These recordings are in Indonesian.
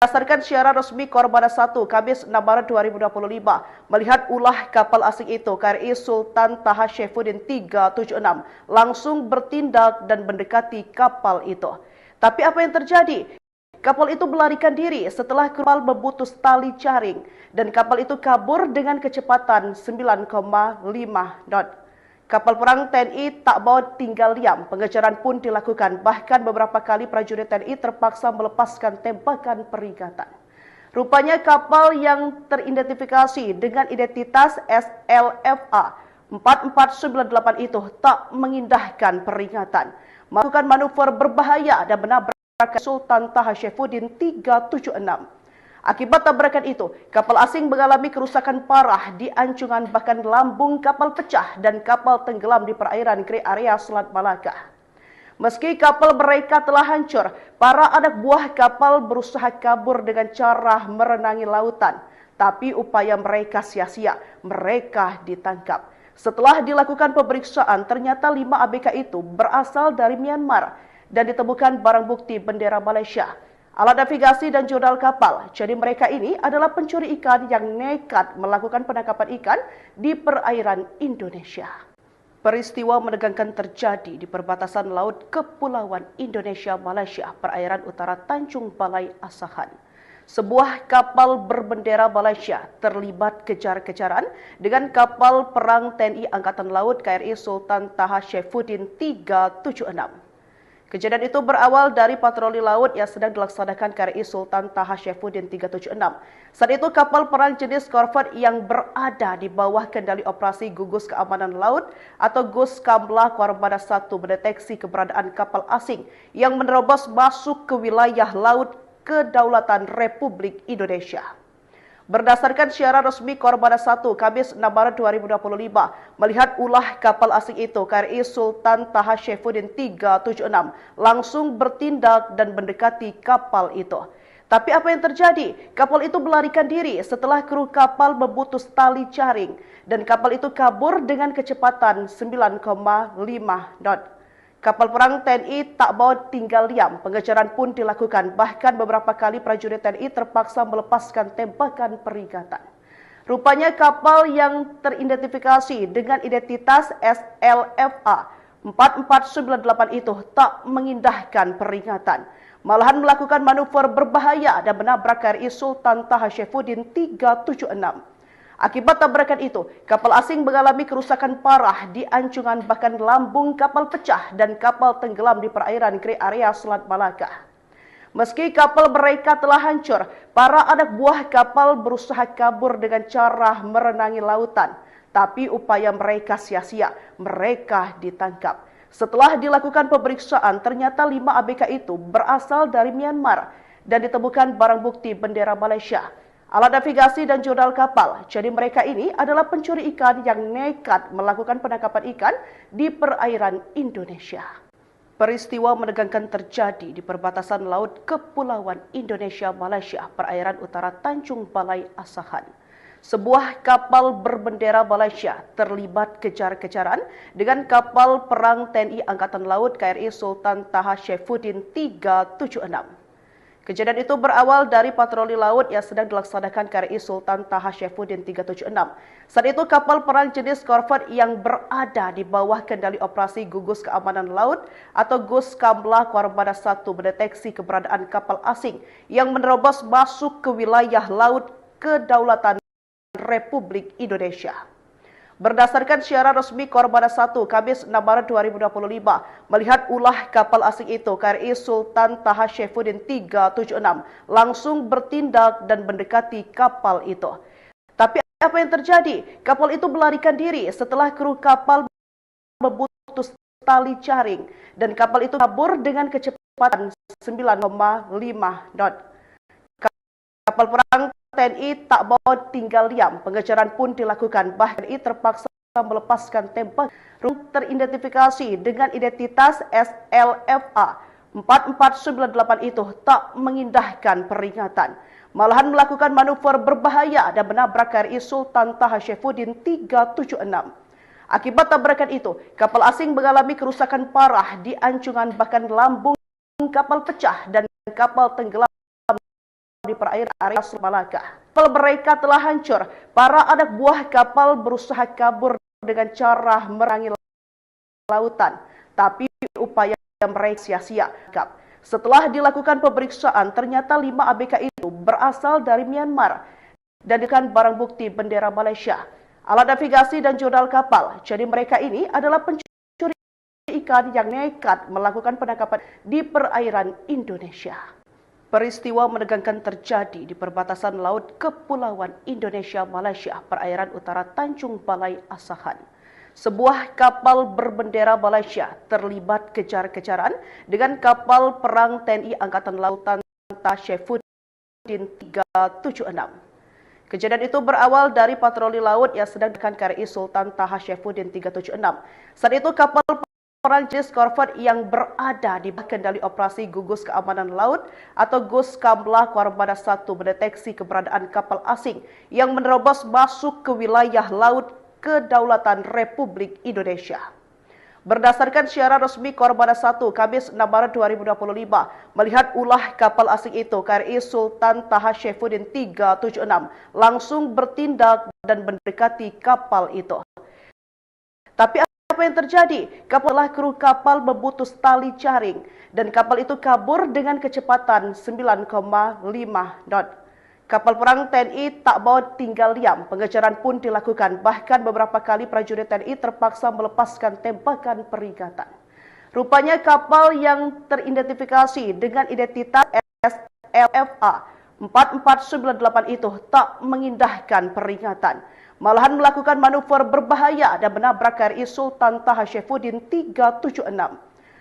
Berdasarkan siaran resmi Korbana 1, Kamis 6 Maret 2025, melihat ulah kapal asing itu, KRI Sultan Taha Saifuddin 376 langsung bertindak dan mendekati kapal itu. Tapi apa yang terjadi? Kapal itu melarikan diri setelah kapal memutus tali jaring dan kapal itu kabur dengan kecepatan 9,5 knot. Kapal perang TNI tak mau tinggal diam, pengejaran pun dilakukan. Bahkan beberapa kali prajurit TNI terpaksa melepaskan tembakan peringatan. Rupanya kapal yang teridentifikasi dengan identitas SLFA 4498 itu tak mengindahkan peringatan, melakukan manuver berbahaya dan menabrak Sultan Taha Saifuddin 376. Akibat tabrakan itu, kapal asing mengalami kerusakan parah di anjungan, bahkan lambung kapal pecah dan kapal tenggelam di perairan Grey Area Selat Malaka. Meski kapal mereka telah hancur, para anak buah kapal berusaha kabur dengan cara merenangi lautan. Tapi upaya mereka sia-sia, mereka ditangkap. Setelah dilakukan pemeriksaan, ternyata 5 ABK itu berasal dari Myanmar dan ditemukan barang bukti bendera Malaysia, alat navigasi dan jurnal kapal. Jadi mereka ini adalah pencuri ikan yang nekat melakukan penangkapan ikan di perairan Indonesia. Peristiwa menegangkan terjadi di perbatasan laut Kepulauan Indonesia-Malaysia, perairan utara Tanjung Balai Asahan. Sebuah kapal berbendera Malaysia terlibat kejar-kejaran dengan kapal perang TNI Angkatan Laut KRI Sultan Taha Saifuddin 376. Kejadian itu berawal dari patroli laut yang sedang dilaksanakan KRI Sultan Taha Saifuddin 376. Saat itu kapal perang jenis korvet yang berada di bawah kendali operasi Gugus Keamanan Laut atau Guskamla Korbana 1 mendeteksi keberadaan kapal asing yang menerobos masuk ke wilayah laut Kedaulatan Republik Indonesia. Berdasarkan siaran resmi Korbana 1, Kamis 6 Maret 2025, melihat ulah kapal asing itu, KRI Sultan Taha Saifuddin 376 langsung bertindak dan mendekati kapal itu. Tapi apa yang terjadi? Kapal itu melarikan diri setelah kru kapal memutus tali jaring dan kapal itu kabur dengan kecepatan 9,5 knot. Kapal perang TNI tak mau tinggal diam, pengejaran pun dilakukan. Bahkan beberapa kali prajurit TNI terpaksa melepaskan tembakan peringatan. Rupanya kapal yang teridentifikasi dengan identitas SLFA 4498 itu tak mengindahkan peringatan, malahan melakukan manuver berbahaya dan menabrak KRI Sultan Taha Saifuddin 376. Akibat tabrakan itu, kapal asing mengalami kerusakan parah di anjungan, bahkan lambung kapal pecah dan kapal tenggelam di perairan Grey Area Selat Malaka. Meski kapal mereka telah hancur, para anak buah kapal berusaha kabur dengan cara merenangi lautan. Tapi upaya mereka sia-sia, mereka ditangkap. Setelah dilakukan pemeriksaan, ternyata 5 ABK itu berasal dari Myanmar dan ditemukan barang bukti bendera Malaysia, alat navigasi dan jurnal kapal. Jadi mereka ini adalah pencuri ikan yang nekat melakukan penangkapan ikan di perairan Indonesia. Peristiwa menegangkan terjadi di perbatasan laut Kepulauan Indonesia-Malaysia, perairan utara Tanjung Balai Asahan. Sebuah kapal berbendera Malaysia terlibat kejar-kejaran dengan kapal perang TNI Angkatan Laut KRI Sultan Taha Saifuddin 376. Kejadian itu berawal dari patroli laut yang sedang dilaksanakan KRI Sultan Taha Saifuddin 376. Saat itu kapal perang jenis korvet yang berada di bawah kendali operasi Gugus Keamanan Laut atau Guskamla Korbana 1 mendeteksi keberadaan kapal asing yang menerobos masuk ke wilayah laut Kedaulatan Republik Indonesia. Berdasarkan siaran resmi Korbana 1, Kamis 6 Maret 2025, melihat ulah kapal asing itu, KRI Sultan Taha Saifuddin 376 langsung bertindak dan mendekati kapal itu. Tapi apa yang terjadi? Kapal itu melarikan diri setelah kru kapal memutus tali jaring dan kapal itu kabur dengan kecepatan 9,5 knot. Kapal perang TNI tak mau tinggal diam, pengejaran pun dilakukan. Bahkan TNI terpaksa melepaskan tembakan. Teridentifikasi dengan identitas SLFA 4498 itu tak mengindahkan peringatan, malahan melakukan manuver berbahaya dan menabrak KRI Sultan Taha Saifuddin 376. Akibat tabrakan itu, kapal asing mengalami kerusakan parah di anjungan, bahkan lambung kapal pecah dan kapal tenggelam di perairan area Selat Malaka. Kapal mereka telah hancur. Para anak buah kapal berusaha kabur dengan cara merangi lautan, tapi upaya mereka sia-sia. Setelah dilakukan pemeriksaan, ternyata 5 ABK itu berasal dari Myanmar dan dengan barang bukti bendera Malaysia, alat navigasi dan jurnal kapal. Jadi mereka ini adalah pencuri ikan yang nekat melakukan penangkapan di perairan Indonesia. Peristiwa menegangkan terjadi di perbatasan laut Kepulauan Indonesia-Malaysia, perairan utara Tanjung Balai Asahan. Sebuah kapal berbendera Malaysia terlibat kejar-kejaran dengan kapal perang TNI Angkatan Laut Tanta Saifuddin 376. Kejadian itu berawal dari patroli laut yang sedang dilakukan KRI Sultan Taha Saifuddin 376. Saat itu kapal perang jenis korvet yang berada di bawah kendali operasi Gugus Keamanan Laut atau GUSKAMLA Kormada 1 mendeteksi keberadaan kapal asing yang menerobos masuk ke wilayah laut Kedaulatan Republik Indonesia. Berdasarkan siaran resmi Kormada 1 Kamis 6 Maret 2025, melihat ulah kapal asing itu, KRI Sultan Taha Saifuddin 376 langsung bertindak dan mendekati kapal itu. Tapi apa yang terjadi? Kru kapal memutus tali jaring dan kapal itu kabur dengan kecepatan 9,5 knot. Kapal perang TNI tak mau tinggal diam. Pengejaran pun dilakukan. Bahkan beberapa kali prajurit TNI terpaksa melepaskan tembakan peringatan. Rupanya kapal yang teridentifikasi dengan identitas SLFA 4498 itu tak mengindahkan peringatan, malahan melakukan manuver berbahaya dan menabrak KRI Sultan Taha Saifuddin 376.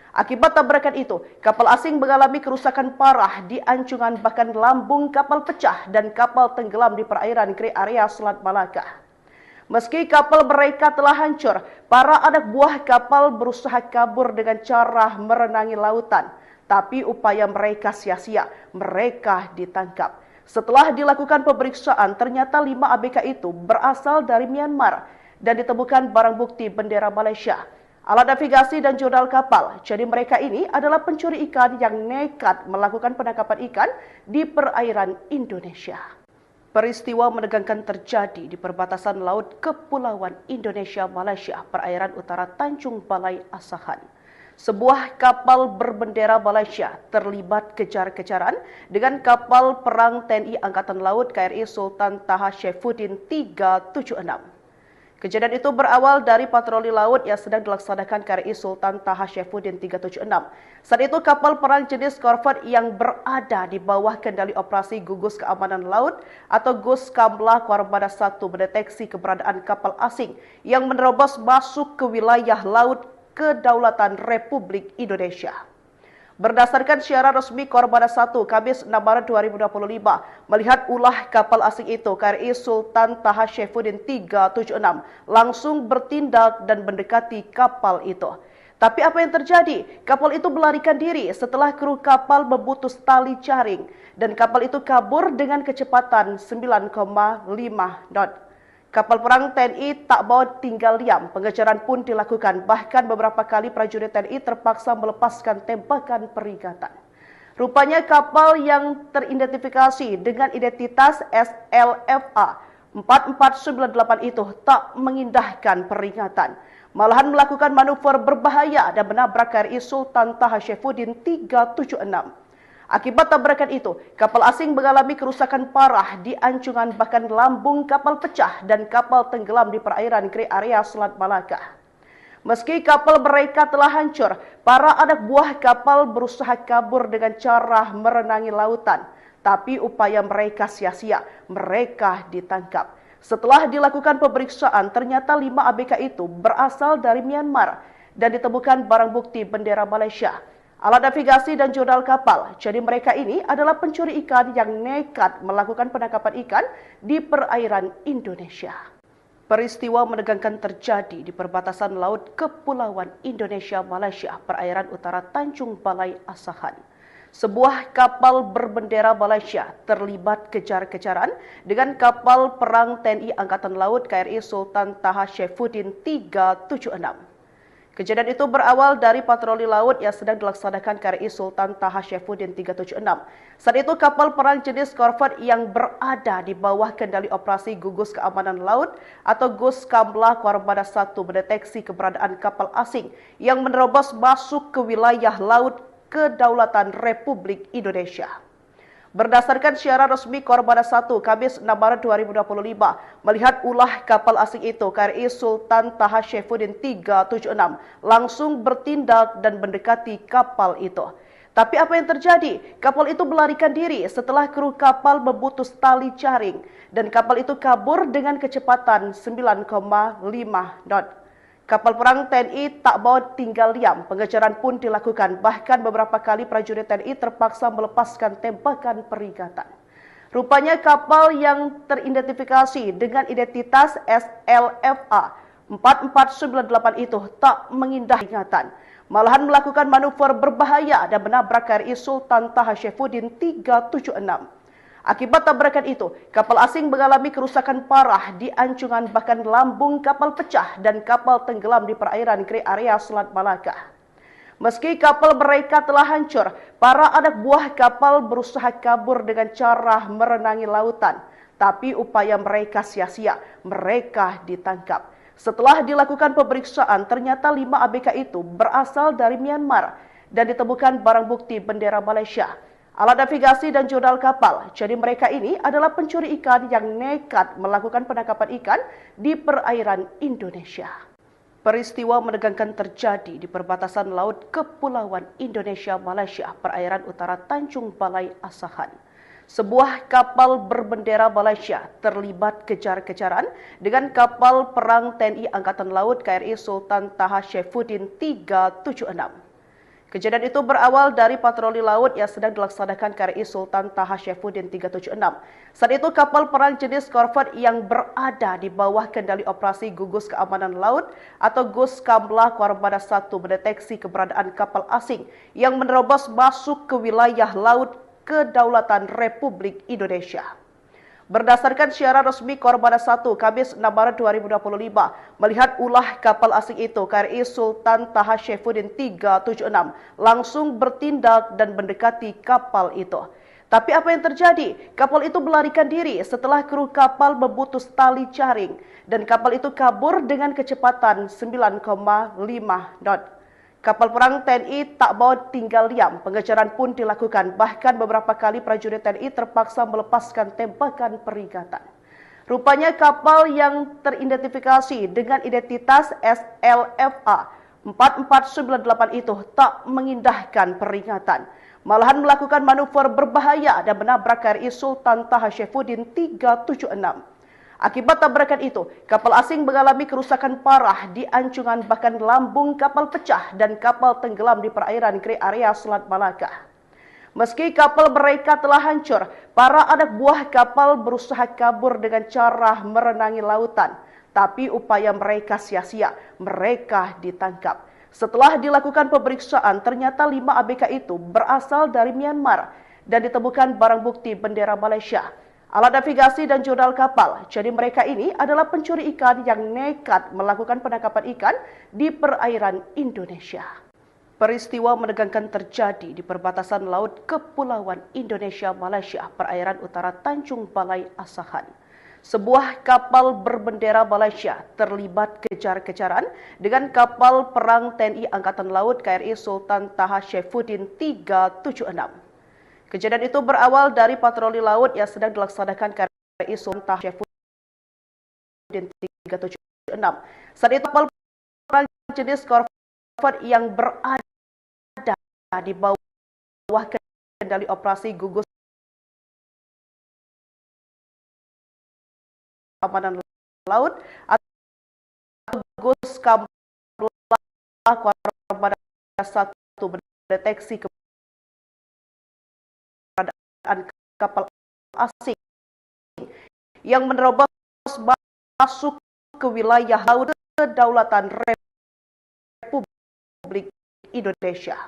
Akibat tabrakan itu, kapal asing mengalami kerusakan parah di anjungan, bahkan lambung kapal pecah dan kapal tenggelam di perairan area Selat Malaka. Meski kapal mereka telah hancur, para anak buah kapal berusaha kabur dengan cara merenangi lautan, tapi upaya mereka sia-sia. Mereka ditangkap. Setelah dilakukan pemeriksaan, ternyata 5 ABK itu berasal dari Myanmar dan ditemukan barang bukti bendera Malaysia, alat navigasi dan jurnal kapal. Jadi mereka ini adalah pencuri ikan yang nekat melakukan penangkapan ikan di perairan Indonesia. Peristiwa menegangkan terjadi di perbatasan laut Kepulauan Indonesia-Malaysia, perairan utara Tanjung Balai Asahan. Sebuah kapal berbendera Malaysia terlibat kejar-kejaran dengan kapal perang TNI Angkatan Laut KRI Sultan Taha Saifuddin 376. Kejadian itu berawal dari patroli laut yang sedang dilaksanakan KRI Sultan Taha Saifuddin 376. Saat itu kapal perang jenis korvet yang berada di bawah kendali operasi Gugus Keamanan Laut atau GUSKAMLA Kormada 1 mendeteksi keberadaan kapal asing yang menerobos masuk ke wilayah laut Kedaulatan Republik Indonesia. Berdasarkan siaran resmi Kormada 1 Kamis 6 Maret 2025, melihat ulah kapal asing itu, KRI Sultan Taha Saifuddin 376 langsung bertindak dan mendekati kapal itu. Tapi apa yang terjadi? Kapal itu melarikan diri setelah kru kapal memutus tali jaring dan kapal itu kabur dengan kecepatan 9,5 knot. Kapal perang TNI tak mau tinggal diam. Pengejaran pun dilakukan. Bahkan beberapa kali prajurit TNI terpaksa melepaskan tembakan peringatan. Rupanya kapal yang teridentifikasi dengan identitas SLFA 4498 itu tak mengindahkan peringatan, malahan melakukan manuver berbahaya dan menabrak KRI Sultan Taha Saifuddin 376. Akibat tabrakan itu, kapal asing mengalami kerusakan parah di anjungan, bahkan lambung kapal pecah dan kapal tenggelam di perairan area Selat Malaka. Meski kapal mereka telah hancur, para anak buah kapal berusaha kabur dengan cara merenangi lautan, tapi upaya mereka sia-sia. Mereka ditangkap. Setelah dilakukan pemeriksaan, ternyata 5 ABK itu berasal dari Myanmar dan ditemukan barang bukti bendera Malaysia, alat navigasi dan jurnal kapal. Jadi mereka ini adalah pencuri ikan yang nekat melakukan penangkapan ikan di perairan Indonesia. Peristiwa menegangkan terjadi di perbatasan laut Kepulauan Indonesia-Malaysia, perairan utara Tanjung Balai Asahan. Sebuah kapal berbendera Malaysia terlibat kejar-kejaran dengan kapal perang TNI Angkatan Laut KRI Sultan Taha Saifuddin 376. Kejadian itu berawal dari patroli laut yang sedang dilaksanakan KRI Sultan Taha Saifuddin 376. Saat itu kapal perang jenis korvet yang berada di bawah kendali operasi Gugus Keamanan Laut atau GUS Kamla Kormada 1 mendeteksi keberadaan kapal asing yang menerobos masuk ke wilayah laut kedaulatan Republik Indonesia. Berdasarkan siaran resmi Kormada 1 Kamis 6 Maret 2025, melihat ulah kapal asing itu, KRI Sultan Taha Saifuddin 376 langsung bertindak dan mendekati kapal itu. Tapi apa yang terjadi? Kapal itu melarikan diri setelah kru kapal memutus tali jaring dan kapal itu kabur dengan kecepatan 9,5 knot. Kapal perang TNI tak mau tinggal diam, pengejaran pun dilakukan. Bahkan beberapa kali prajurit TNI terpaksa melepaskan tembakan peringatan. Rupanya kapal yang teridentifikasi dengan identitas SLFA 4498 itu tak mengindah peringatan. Malahan melakukan manuver berbahaya dan menabrak KRI Sultan Taha Saifuddin 376. Akibat tabrakan itu, kapal asing mengalami kerusakan parah di anjungan, bahkan lambung kapal pecah dan kapal tenggelam di perairan Grey Area Selat Malaka. Meski kapal mereka telah hancur, para anak buah kapal berusaha kabur dengan cara merenangi lautan. Tapi upaya mereka sia-sia, mereka ditangkap. Setelah dilakukan pemeriksaan, ternyata 5 ABK itu berasal dari Myanmar dan ditemukan barang bukti bendera Malaysia, alat navigasi dan jurnal kapal. Jadi mereka ini adalah pencuri ikan yang nekat melakukan penangkapan ikan di perairan Indonesia. Peristiwa menegangkan terjadi di perbatasan laut Kepulauan Indonesia-Malaysia, perairan utara Tanjung Balai Asahan. Sebuah kapal berbendera Malaysia terlibat kejar-kejaran dengan kapal perang TNI Angkatan Laut KRI Sultan Taha Saifuddin 376. Kejadian itu berawal dari patroli laut yang sedang dilaksanakan KRI Sultan Taha Saifuddin 376. Saat itu kapal perang jenis korvet yang berada di bawah kendali operasi Gugus Keamanan Laut atau GUS Kamla Kormada 1 mendeteksi keberadaan kapal asing yang menerobos masuk ke wilayah laut kedaulatan Republik Indonesia. Berdasarkan siaran resmi Kormada 1 Kamis 6 Maret 2025, melihat ulah kapal asing itu, KRI Sultan Taha Saifuddin 376 langsung bertindak dan mendekati kapal itu. Tapi apa yang terjadi? Kapal itu melarikan diri setelah kru kapal memutus tali jaring dan kapal itu kabur dengan kecepatan 9,5 knot. Kapal perang TNI tak mau tinggal diam, pengejaran pun dilakukan. Bahkan beberapa kali prajurit TNI terpaksa melepaskan tembakan peringatan. Rupanya kapal yang teridentifikasi dengan identitas SLFA 4498 itu tak mengindahkan peringatan. Malahan melakukan manuver berbahaya dan menabrak KRI Sultan Taha Saifuddin 376. Akibat tabrakan itu, kapal asing mengalami kerusakan parah di anjungan, bahkan lambung kapal pecah dan kapal tenggelam di perairan Grey Area Selat Malaka. Meski kapal mereka telah hancur, para anak buah kapal berusaha kabur dengan cara merenangi lautan. Tapi upaya mereka sia-sia, mereka ditangkap. Setelah dilakukan pemeriksaan, ternyata 5 ABK itu berasal dari Myanmar dan ditemukan barang bukti bendera Malaysia, alat navigasi dan jurnal kapal. Jadi mereka ini adalah pencuri ikan yang nekat melakukan penangkapan ikan di perairan Indonesia. Peristiwa menegangkan terjadi di perbatasan laut Kepulauan Indonesia-Malaysia, perairan utara Tanjung Balai Asahan. Sebuah kapal berbendera Malaysia terlibat kejar-kejaran dengan kapal perang TNI Angkatan Laut KRI Sultan Taha Saifuddin 376. Kejadian itu berawal dari patroli laut yang sedang dilaksanakan KRI Sultan Taha Saifuddin 376. Saat itu kapal perang jenis korvet yang berada di bawah kendali operasi Gugus Keamanan Laut atau GUS Kamla Kormada 1 mendeteksi keberadaan kapal asing yang menerobos masuk ke wilayah laut kedaulatan Republik Indonesia.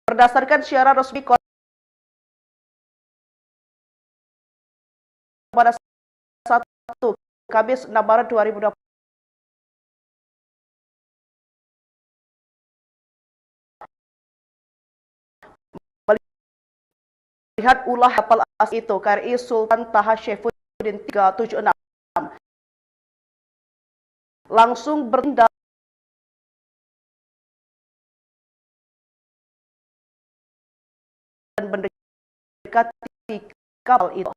Berdasarkan siaran resmi Kormada Kamis 6 Maret 2020 melihat ulah kapal asing itu KRI Sultan Taha Saifuddin 376 langsung bertindak dan mendekati kapal itu.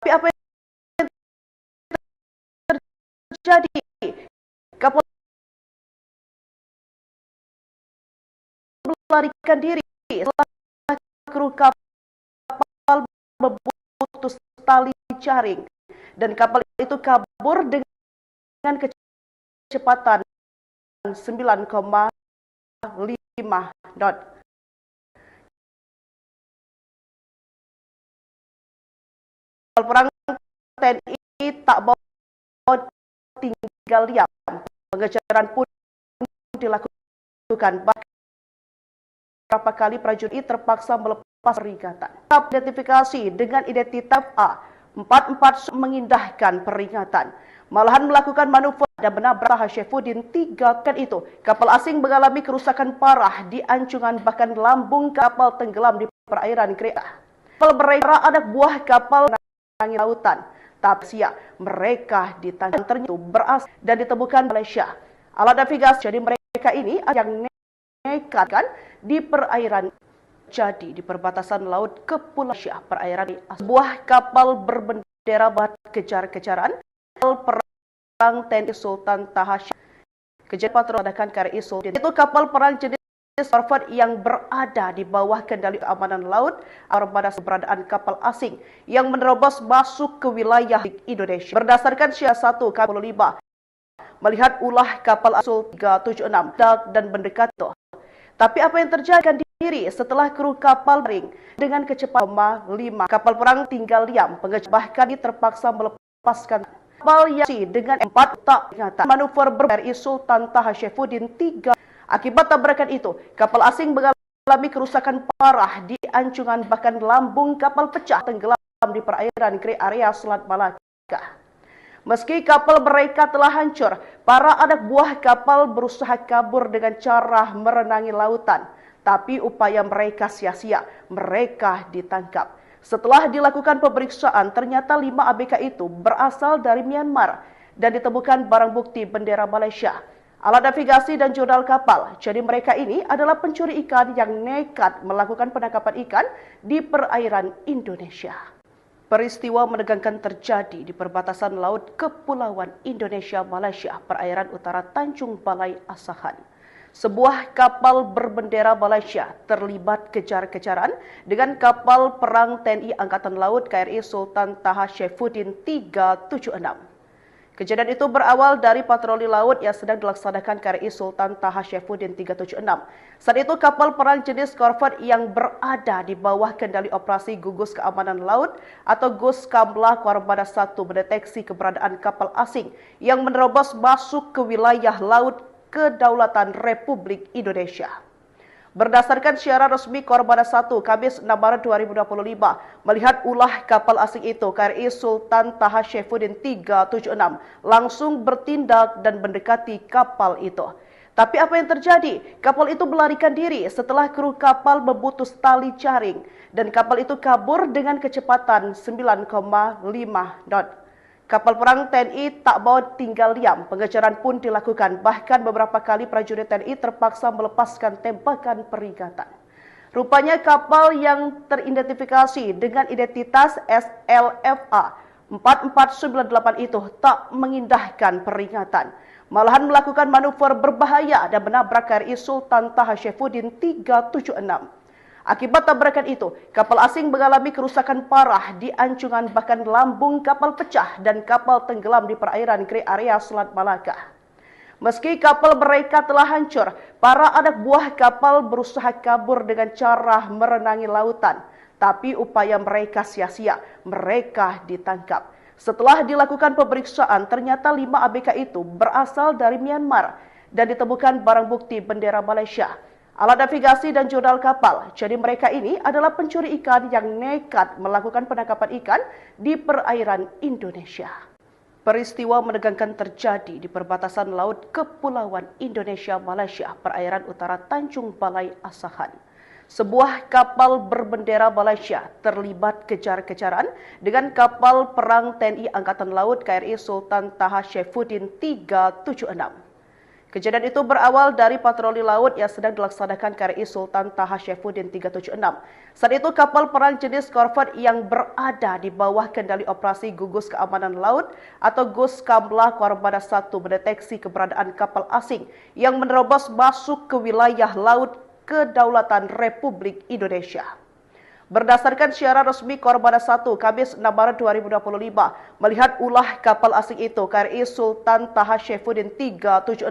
Tapi apa yang terjadi? Kapal melarikan diri setelah kru kapal memutus tali jaring dan kapal itu kabur dengan kecepatan 9,5 knot. Kapal perang TNI tak mau tinggal diam. Pengejaran pun dilakukan. Beberapa kali prajurit terpaksa melepas peringatan. Identifikasi dengan identitas A. 44 mengindahkan peringatan. Malahan melakukan manuver dan menabrak Taha Saifuddin 3 kan itu. Kapal asing mengalami kerusakan parah di anjungan bahkan lambung kapal tenggelam di perairan Korea. Kapal mereka anak buah kapal menangis lautan. Tapi siap mereka ditangkap ternyata berasal dan ditemukan Malaysia. Alat navigasi jadi mereka ini yang nekat kan di perairan jadi di perbatasan laut Kepulauan Malaysia perairan sebuah kapal berbendera barat kejar-kejaran kapal perang TNI Sultan Taha kejar patroli adakan KRI Sultan itu kapal perang jenis Corvette yang berada di bawah kendali keamanan laut armada keberadaan kapal asing yang menerobos masuk ke wilayah Indonesia berdasarkan Syiar 1 Kapal 5 melihat ulah kapal Asul 376 dan mendekati. Tapi apa yang terjadi diri setelah kru kapal ring dengan kecepatan 5 kapal perang tinggal diam, bahkan terpaksa melepaskan kapal yang dengan 4 tak ingatan manuver KRI Sultan Taha Saifuddin 3. Akibat tabrakan itu, kapal asing mengalami kerusakan parah di anjungan bahkan lambung kapal pecah tenggelam di perairan area Selat Malaka. Meski kapal mereka telah hancur, para anak buah kapal berusaha kabur dengan cara merenangi lautan. Tapi upaya mereka sia-sia, mereka ditangkap. Setelah dilakukan pemeriksaan, ternyata 5 ABK itu berasal dari Myanmar dan ditemukan barang bukti bendera Malaysia, alat navigasi dan jurnal kapal. Jadi mereka ini adalah pencuri ikan yang nekat melakukan penangkapan ikan di perairan Indonesia. Peristiwa menegangkan terjadi di perbatasan laut Kepulauan Indonesia-Malaysia, perairan utara Tanjung Balai Asahan. Sebuah kapal berbendera Malaysia terlibat kejar-kejaran dengan kapal perang TNI Angkatan Laut KRI Sultan Taha Saifuddin 376. Kejadian itu berawal dari patroli laut yang sedang dilaksanakan KRI Sultan Taha Saifuddin 376. Saat itu kapal perang jenis Corvette yang berada di bawah kendali operasi Gugus Keamanan Laut atau GUSKAMLA Armada 1 mendeteksi keberadaan kapal asing yang menerobos masuk ke wilayah laut Kedaulatan Republik Indonesia. Berdasarkan siaran resmi Armada 1 Kamis 6 Maret 2025, melihat ulah kapal asing itu, KRI Sultan Taha Saifuddin 376 langsung bertindak dan mendekati kapal itu. Tapi apa yang terjadi? Kapal itu melarikan diri setelah kru kapal memutus tali jaring dan kapal itu kabur dengan kecepatan 9,5 knot. Kapal perang TNI tak mau tinggal diam, pengejaran pun dilakukan. Bahkan beberapa kali prajurit TNI terpaksa melepaskan tembakan peringatan. Rupanya kapal yang teridentifikasi dengan identitas SLFA 4498 itu tak mengindahkan peringatan. Malahan melakukan manuver berbahaya dan menabrak KRI Sultan Taha Saifuddin 376. Akibat tabrakan itu, kapal asing mengalami kerusakan parah di anjungan bahkan lambung kapal pecah dan kapal tenggelam di perairan area Selat Malaka. Meski kapal mereka telah hancur, para anak buah kapal berusaha kabur dengan cara merenangi lautan. Tapi upaya mereka sia-sia, mereka ditangkap. Setelah dilakukan pemeriksaan, ternyata 5 ABK itu berasal dari Myanmar dan ditemukan barang bukti bendera Malaysia, alat navigasi dan jurnal kapal. Jadi mereka ini adalah pencuri ikan yang nekat melakukan penangkapan ikan di perairan Indonesia. Peristiwa menegangkan terjadi di perbatasan laut Kepulauan Indonesia-Malaysia, perairan utara Tanjung Balai Asahan. Sebuah kapal berbendera Malaysia terlibat kejar-kejaran dengan kapal perang TNI Angkatan Laut KRI Sultan Taha Saifuddin 376. Kejadian itu berawal dari patroli laut yang sedang dilaksanakan KRI Sultan Taha Saifuddin 376. Saat itu kapal perang jenis korvet yang berada di bawah kendali operasi Gugus Keamanan Laut atau Guskamla Kormada 1 mendeteksi keberadaan kapal asing yang menerobos masuk ke wilayah laut Kedaulatan Republik Indonesia. Berdasarkan siaran resmi Kormada 1 Kamis 6 Maret 2025, melihat ulah kapal asing itu, KRI Sultan Taha Saifuddin 376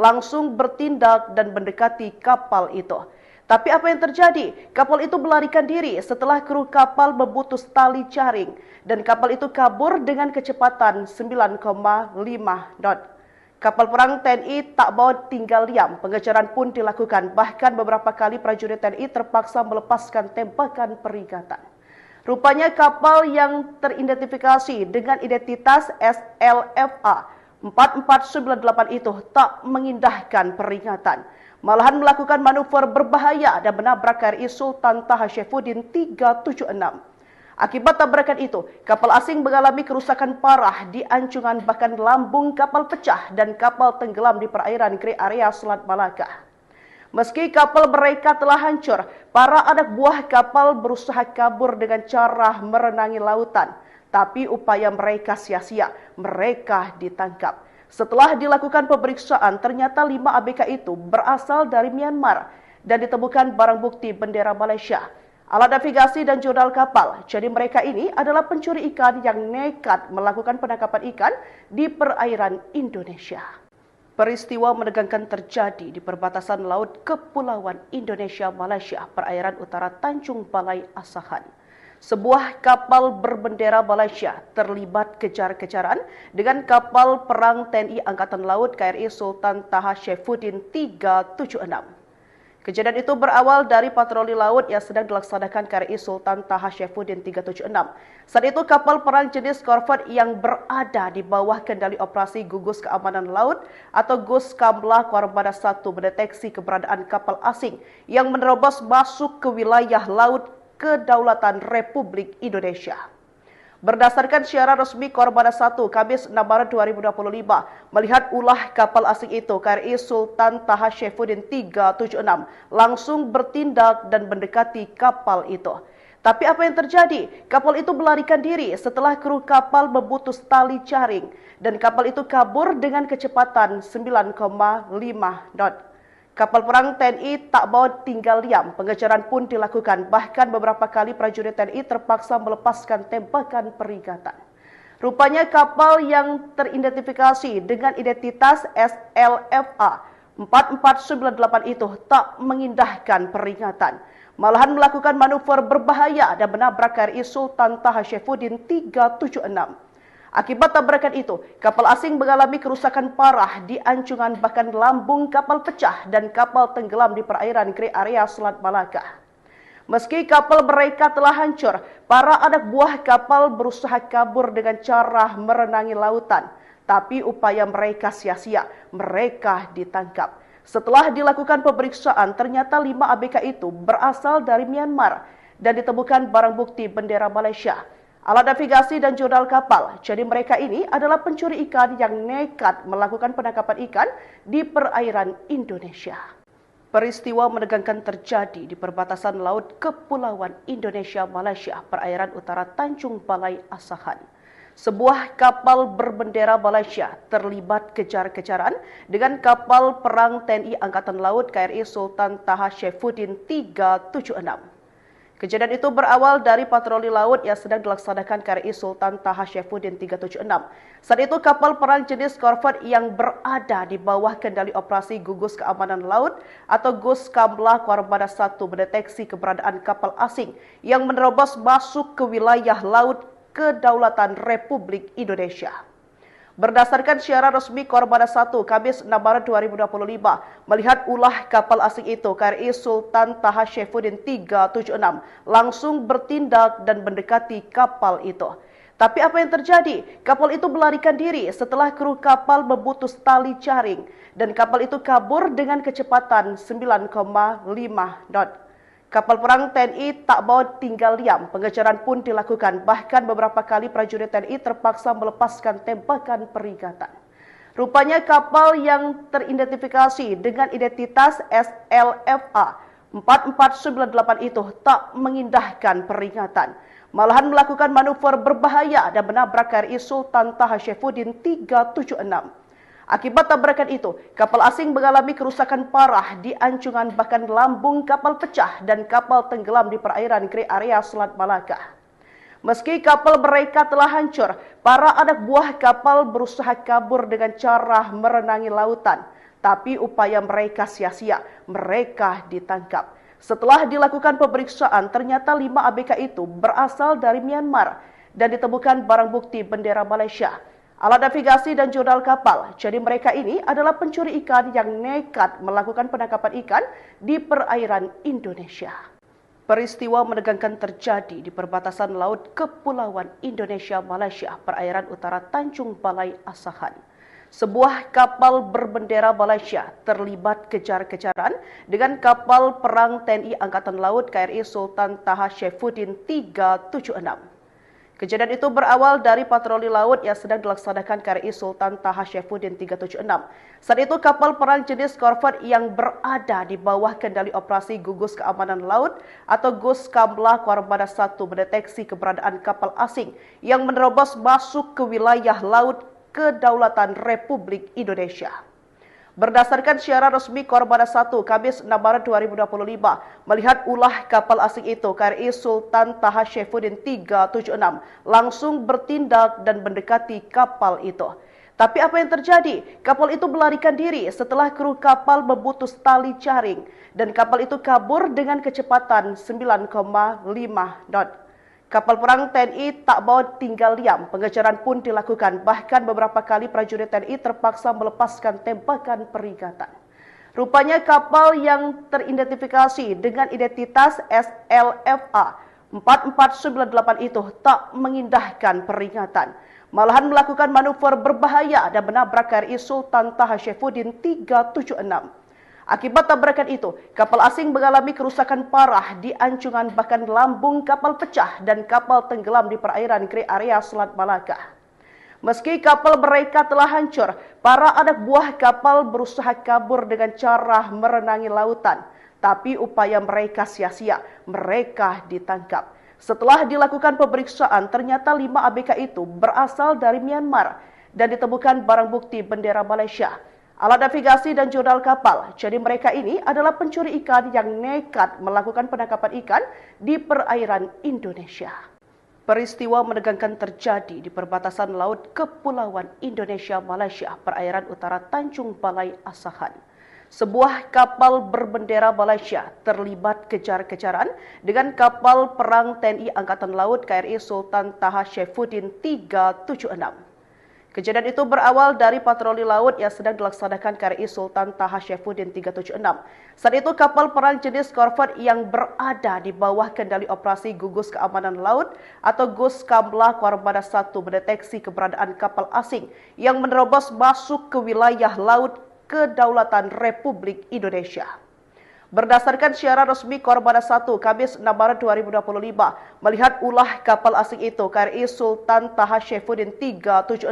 langsung bertindak dan mendekati kapal itu. Tapi apa yang terjadi? Kapal itu melarikan diri setelah kru kapal memutus tali jaring dan kapal itu kabur dengan kecepatan 9,5 knot. Kapal perang TNI tak mau tinggal diam, pengejaran pun dilakukan. Bahkan beberapa kali prajurit TNI terpaksa melepaskan tembakan peringatan. Rupanya kapal yang teridentifikasi dengan identitas SLFA 4498 itu tak mengindahkan peringatan, malahan melakukan manuver berbahaya dan menabrak KRI Sultan Taha Saifuddin 376. Akibat tabrakan itu, kapal asing mengalami kerusakan parah di anjungan, bahkan lambung kapal pecah dan kapal tenggelam di perairan Gray Area Selat Malaka. Meski kapal mereka telah hancur, para anak buah kapal berusaha kabur dengan cara merenangi lautan. Tapi upaya mereka sia-sia, mereka ditangkap. Setelah dilakukan pemeriksaan, ternyata 5 ABK itu berasal dari Myanmar dan ditemukan barang bukti bendera Malaysia, alat navigasi dan jurnal kapal. Jadi mereka ini adalah pencuri ikan yang nekat melakukan penangkapan ikan di perairan Indonesia. Peristiwa menegangkan terjadi di perbatasan laut Kepulauan Indonesia-Malaysia, perairan utara Tanjung Balai Asahan. Sebuah kapal berbendera Malaysia terlibat kejar-kejaran dengan kapal perang TNI Angkatan Laut KRI Sultan Taha Saifuddin 376. Kejadian itu berawal dari patroli laut yang sedang dilaksanakan KRI Sultan Taha Saifuddin 376. Saat itu kapal perang jenis korvet yang berada di bawah kendali operasi Gugus Keamanan Laut atau Guskamla Kormada 1 mendeteksi keberadaan kapal asing yang menerobos masuk ke wilayah laut Kedaulatan Republik Indonesia. Berdasarkan siaran resmi Kormada 1 Kamis 6 Maret 2025, melihat ulah kapal asing itu, KRI Sultan Taha Saifuddin 376 langsung bertindak dan mendekati kapal itu. Tapi apa yang terjadi? Kapal itu melarikan diri setelah kru kapal memutus tali jaring dan kapal itu kabur dengan kecepatan 9,5 knot. Kapal perang TNI tak mau tinggal diam, pengejaran pun dilakukan. Bahkan beberapa kali prajurit TNI terpaksa melepaskan tembakan peringatan. Rupanya kapal yang teridentifikasi dengan identitas SLFA 4498 itu tak mengindahkan peringatan, malahan melakukan manuver berbahaya dan menabrak KRI Sultan Taha Saifuddin 376. Akibat tabrakan itu, kapal asing mengalami kerusakan parah di anjungan, bahkan lambung kapal pecah dan kapal tenggelam di perairan Gray Area Selat Malaka. Meski kapal mereka telah hancur, para anak buah kapal berusaha kabur dengan cara merenangi lautan. Tapi upaya mereka sia-sia, mereka ditangkap. Setelah dilakukan pemeriksaan, ternyata 5 ABK itu berasal dari Myanmar dan ditemukan barang bukti bendera Malaysia, alat navigasi dan jurnal kapal. Jadi mereka ini adalah pencuri ikan yang nekat melakukan penangkapan ikan di perairan Indonesia. Peristiwa menegangkan terjadi di perbatasan laut Kepulauan Indonesia-Malaysia, perairan utara Tanjung Balai Asahan. Sebuah kapal berbendera Malaysia terlibat kejar-kejaran dengan kapal perang TNI Angkatan Laut KRI Sultan Taha Saifuddin 376. Kejadian itu berawal dari patroli laut yang sedang dilaksanakan KRI Sultan Taha Saifuddin 376. Saat itu kapal perang jenis korvet yang berada di bawah kendali operasi Gugus Keamanan Laut atau Guskamla Kormada 1 mendeteksi keberadaan kapal asing yang menerobos masuk ke wilayah laut Kedaulatan Republik Indonesia. Berdasarkan siaran resmi Korbada 1 Kamis 6 Maret 2025, melihat ulah kapal asing itu, KRI Sultan Taha Saifuddin 376 langsung bertindak dan mendekati kapal itu. Tapi apa yang terjadi? Kapal itu melarikan diri setelah kru kapal memutus tali jaring dan kapal itu kabur dengan kecepatan 9,5 knot. Kapal perang TNI tak mau tinggal diam, pengejaran pun dilakukan. Bahkan beberapa kali prajurit TNI terpaksa melepaskan tembakan peringatan. Rupanya kapal yang teridentifikasi dengan identitas SLFA 4498 itu tak mengindahkan peringatan. Malahan melakukan manuver berbahaya dan menabrak KRI Sultan Taha Saifuddin 376. Akibat tabrakan itu, kapal asing mengalami kerusakan parah di anjungan, bahkan lambung kapal pecah dan kapal tenggelam di perairan Gray Area Selat Malaka. Meski kapal mereka telah hancur, para anak buah kapal berusaha kabur dengan cara merenangi lautan. Tapi upaya mereka sia-sia, mereka ditangkap. Setelah dilakukan pemeriksaan, ternyata 5 ABK itu berasal dari Myanmar dan ditemukan barang bukti bendera Malaysia, alat navigasi dan jurnal kapal. Jadi mereka ini adalah pencuri ikan yang nekat melakukan penangkapan ikan di perairan Indonesia. Peristiwa menegangkan terjadi di perbatasan laut Kepulauan Indonesia-Malaysia, perairan utara Tanjung Balai Asahan. Sebuah kapal berbendera Malaysia terlibat kejar-kejaran dengan kapal perang TNI Angkatan Laut KRI Sultan Taha Saifuddin 376. Kejadian itu berawal dari patroli laut yang sedang dilaksanakan KRI Sultan Taha Saifuddin 376. Saat itu kapal perang jenis korvet yang berada di bawah kendali operasi Gugus Keamanan Laut atau GUSKAMLA Korbada 1 mendeteksi keberadaan kapal asing yang menerobos masuk ke wilayah laut Kedaulatan Republik Indonesia. Berdasarkan siaran resmi Korbada 1 Kamis 6 Maret 2025, melihat ulah kapal asing itu, KRI Sultan Taha Saifuddin 376 langsung bertindak dan mendekati kapal itu. Tapi apa yang terjadi? Kapal itu melarikan diri setelah kru kapal memutus tali jaring dan kapal itu kabur dengan kecepatan 9,5 knot. Kapal perang TNI tak mau tinggal diam, pengejaran pun dilakukan. Bahkan beberapa kali prajurit TNI terpaksa melepaskan tembakan peringatan. Rupanya kapal yang teridentifikasi dengan identitas SLFA 4498 itu tak mengindahkan peringatan. Malahan melakukan manuver berbahaya dan menabrak KRI Sultan Taha Saifuddin 376. Akibat tabrakan itu, kapal asing mengalami kerusakan parah di anjungan, bahkan lambung kapal pecah dan kapal tenggelam di perairan Gray Area Selat Malaka. Meski kapal mereka telah hancur, para anak buah kapal berusaha kabur dengan cara merenangi lautan. Tapi upaya mereka sia-sia, mereka ditangkap. Setelah dilakukan pemeriksaan, ternyata 5 ABK itu berasal dari Myanmar dan ditemukan barang bukti bendera Malaysia, alat navigasi dan jurnal kapal. Jadi mereka ini adalah pencuri ikan yang nekat melakukan penangkapan ikan di perairan Indonesia. Peristiwa menegangkan terjadi di perbatasan laut Kepulauan Indonesia-Malaysia, perairan utara Tanjung Balai Asahan. Sebuah kapal berbendera Malaysia terlibat kejar-kejaran dengan kapal perang TNI Angkatan Laut KRI Sultan Taha Saifuddin 376. Kejadian itu berawal dari patroli laut yang sedang dilaksanakan KRI Sultan Taha Saifuddin 376. Saat itu kapal perang jenis korvet yang berada di bawah kendali operasi Gugus Keamanan Laut atau GUSKAMLA Korbada 1 mendeteksi keberadaan kapal asing yang menerobos masuk ke wilayah laut Kedaulatan Republik Indonesia. Berdasarkan siaran resmi Korbada 1 Kamis 6 Maret 2025, melihat ulah kapal asing itu, KRI Sultan Taha Saifuddin 376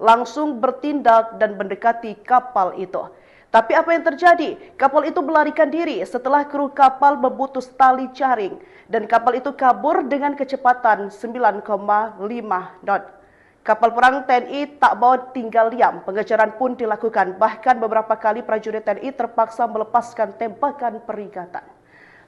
langsung bertindak dan mendekati kapal itu. Tapi apa yang terjadi? Kapal itu melarikan diri setelah kru kapal memutus tali jaring dan kapal itu kabur dengan kecepatan 9,5 knot. Kapal perang TNI tak mau tinggal diam, pengejaran pun dilakukan. Bahkan beberapa kali prajurit TNI terpaksa melepaskan tembakan peringatan.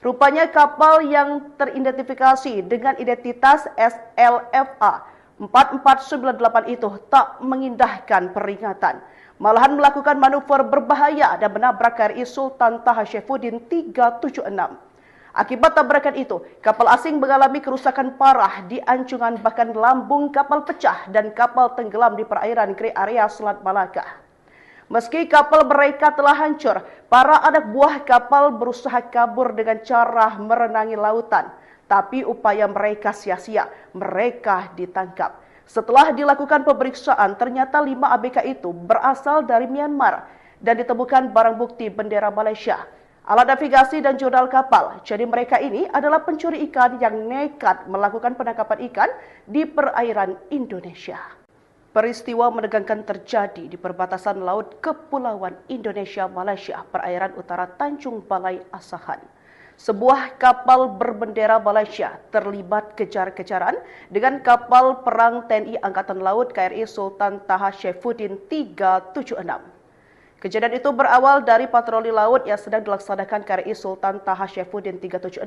Rupanya kapal yang teridentifikasi dengan identitas SLFA 4498 itu tak mengindahkan peringatan. Malahan melakukan manuver berbahaya dan menabrak KRI Sultan Taha Saifuddin 376. Akibat tabrakan itu, kapal asing mengalami kerusakan parah di anjungan, bahkan lambung kapal pecah dan kapal tenggelam di perairan Gray Area Selat Malaka. Meski kapal mereka telah hancur, para anak buah kapal berusaha kabur dengan cara merenangi lautan. Tapi upaya mereka sia-sia, mereka ditangkap. Setelah dilakukan pemeriksaan, ternyata 5 ABK itu berasal dari Myanmar dan ditemukan barang bukti bendera Malaysia, alat navigasi dan jurnal kapal. Jadi mereka ini adalah pencuri ikan yang nekat melakukan penangkapan ikan di perairan Indonesia. Peristiwa menegangkan terjadi di perbatasan laut Kepulauan Indonesia-Malaysia, perairan utara Tanjung Balai Asahan. Sebuah kapal berbendera Malaysia terlibat kejar-kejaran dengan kapal perang TNI Angkatan Laut KRI Sultan Taha Saifuddin 376. Kejadian itu berawal dari patroli laut yang sedang dilaksanakan KRI Sultan Taha Saifuddin 376